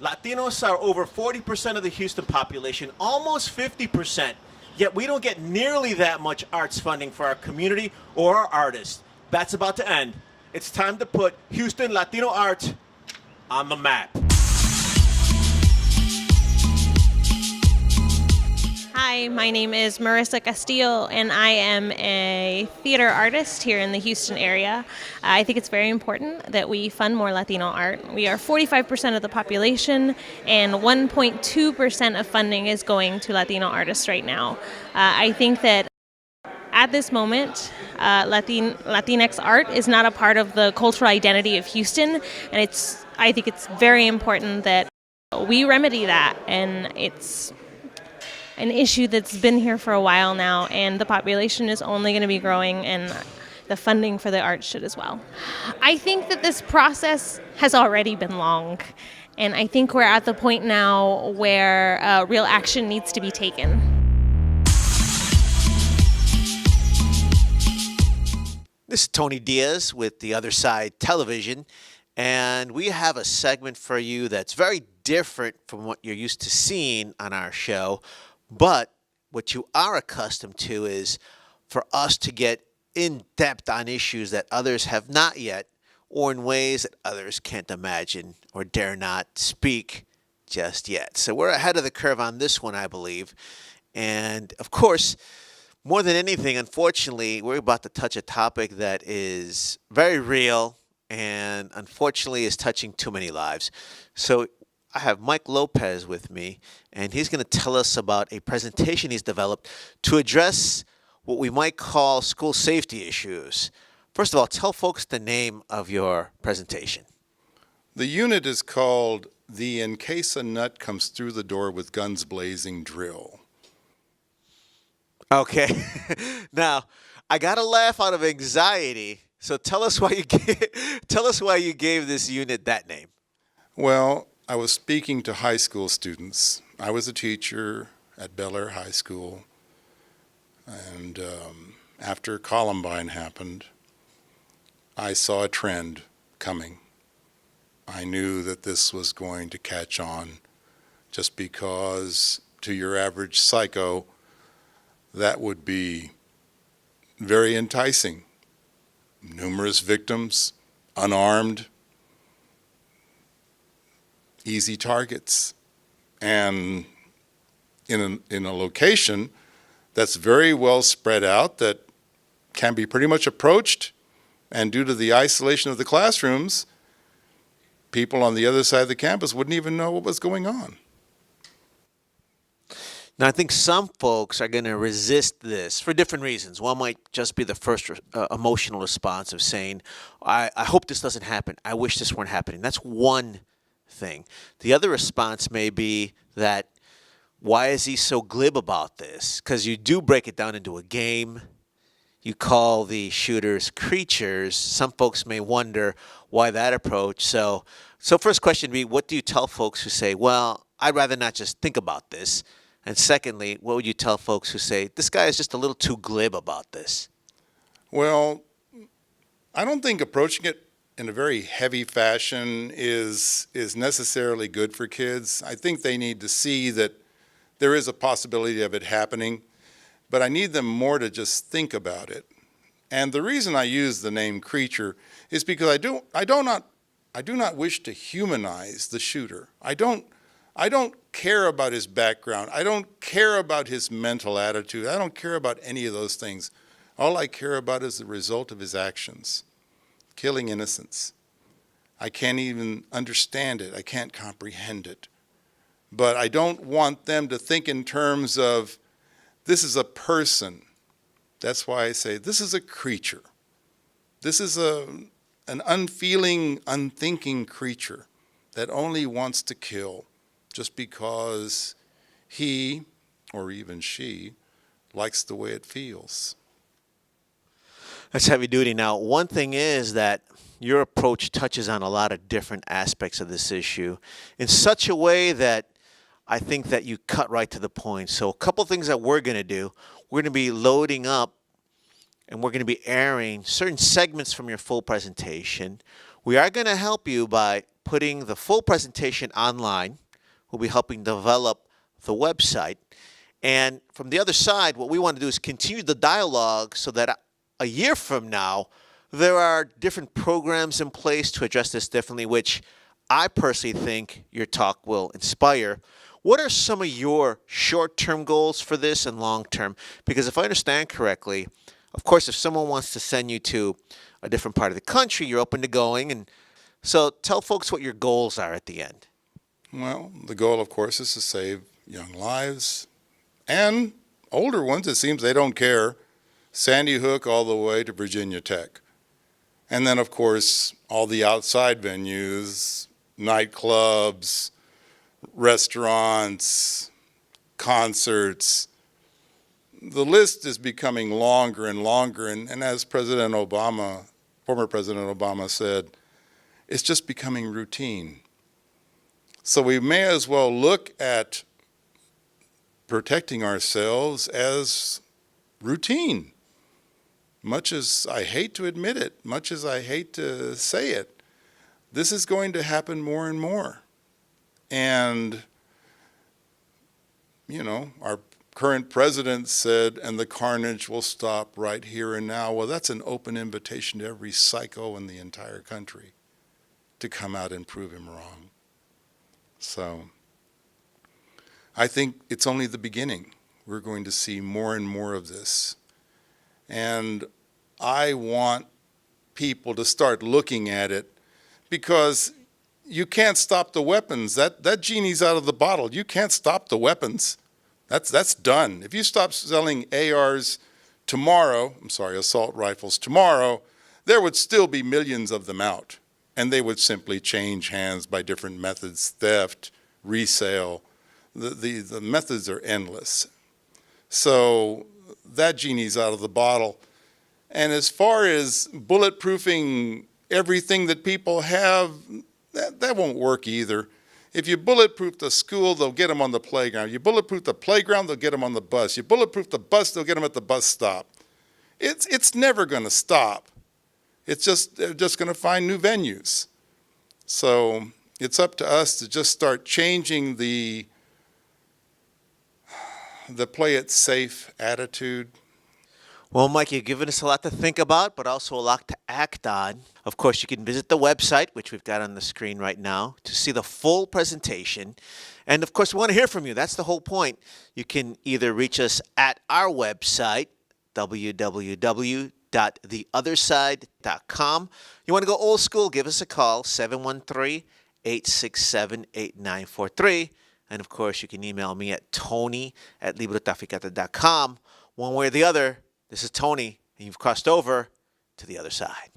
Latinos are over 40% of the Houston population, almost 50%, yet we don't get nearly that much arts funding for our community or our artists. That's about to end. It's time to put Houston Latino art on the map. Hi, my name is Marissa Castillo, and I am a theater artist here in the Houston area. I think it's very important that we fund more Latino art. We are 45% of the population, and 1.2% of funding is going to Latino artists right now. I think that at this moment, Latinx art is not a part of the cultural identity of Houston, and I think it's very important that we remedy that, and it's an issue that's been here for a while now, and the population is only going to be growing, and the funding for the arts should as well. I think that this process has already been long, and I think we're at the point now where real action needs to be taken. This is Tony Diaz with The Other Side Television, and we have a segment for you that's very different from what you're used to seeing on our show. But what you are accustomed to is for us to get in depth on issues that others have not yet, or in ways that others can't imagine or dare not speak just yet. So we're ahead of the curve on this one, I believe. And of course, more than anything, unfortunately, we're about to touch a topic that is very real and unfortunately is touching too many lives. So I have Mike Lopez with me, and he's going to tell us about a presentation he's developed to address what we might call school safety issues. First of all, tell folks the name of your presentation. The unit is called the In Case a Nut Comes Through the Door with Guns Blazing Drill. Okay. Now, I got a laugh out of anxiety, so tell us why you gave this unit that name. Well, I was speaking to high school students. I was a teacher at Bel Air High School, and after Columbine happened, I saw a trend coming. I knew that this was going to catch on just because to your average psycho, that would be very enticing. Numerous victims, unarmed, easy targets, and in a location that's very well spread out, that can be pretty much approached, and due to the isolation of the classrooms, people on the other side of the campus wouldn't even know what was going on. Now, I think some folks are going to resist this for different reasons. One might just be the first emotional response of saying, I hope this doesn't happen. I wish this weren't happening. That's one thing. The other response may be that, why is he so glib about this? Because you do break it down into a game. You call the shooters creatures. Some folks may wonder why that approach. So first question would be, what do you tell folks who say, well, I'd rather not just think about this? And secondly, what would you tell folks who say, this guy is just a little too glib about this? Well, I don't think approaching it in a very heavy fashion is necessarily good for kids. I think they need to see that there is a possibility of it happening, but I need them more to just think about it. And the reason I use the name creature is because I do not wish to humanize the shooter. I don't care about his background. I don't care about his mental attitude. I don't care about any of those things. All I care about is the result of his actions, killing innocents. I can't even understand it. I can't comprehend it. But I don't want them to think in terms of, this is a person. That's why I say this is a creature. This is an unfeeling, unthinking creature that only wants to kill just because he, or even she, likes the way it feels. That's heavy duty. Now, one thing is that your approach touches on a lot of different aspects of this issue in such a way that I think that you cut right to the point. So a couple things that we're going to do, we're going to be loading up and we're going to be airing certain segments from your full presentation. We are going to help you by putting the full presentation online. We'll be helping develop the website. And from the other side, what we want to do is continue the dialogue so that a year from now, there are different programs in place to address this differently, which I personally think your talk will inspire. What are some of your short-term goals for this and long-term? Because if I understand correctly, of course, if someone wants to send you to a different part of the country, you're open to going. And so tell folks what your goals are at the end. Well, the goal, of course, is to save young lives and older ones. It seems they don't care. Sandy Hook all the way to Virginia Tech. And then, of course, all the outside venues, nightclubs, restaurants, concerts. The list is becoming longer and longer. And as President Obama, former President Obama said, it's just becoming routine. So we may as well look at protecting ourselves as routine. Much as I hate to admit it, much as I hate to say it, this is going to happen more and more. And, you know, our current president said, and the carnage will stop right here and now. Well, that's an open invitation to every psycho in the entire country to come out and prove him wrong. So I think it's only the beginning. We're going to see more and more of this. And I want people to start looking at it because you can't stop the weapons. That genie's out of the bottle. You can't stop the weapons. That's done. If you stop selling ARs tomorrow, assault rifles tomorrow, there would still be millions of them out. And they would simply change hands by different methods, theft, resale. The methods are endless. So that genie's out of the bottle. And as far as bulletproofing everything that people have, that won't work either. If you bulletproof the school, they'll get them on the playground. You bulletproof the playground, they'll get them on the bus. You bulletproof the bus, they'll get them at the bus stop. It's never going to stop. They're just going to find new venues. So it's up to us to just start changing the play it safe attitude. Well, Mike, you've given us a lot to think about, but also a lot to act on. Of course, you can visit the website, which we've got on the screen right now, to see the full presentation. And, of course, we want to hear from you. That's the whole point. You can either reach us at our website, www.theotherside.com. You want to go old school, give us a call, 713-867-8943. And, of course, you can email me at tony@librotraficata.com. One way or the other, this is Tony, and you've crossed over to the other side.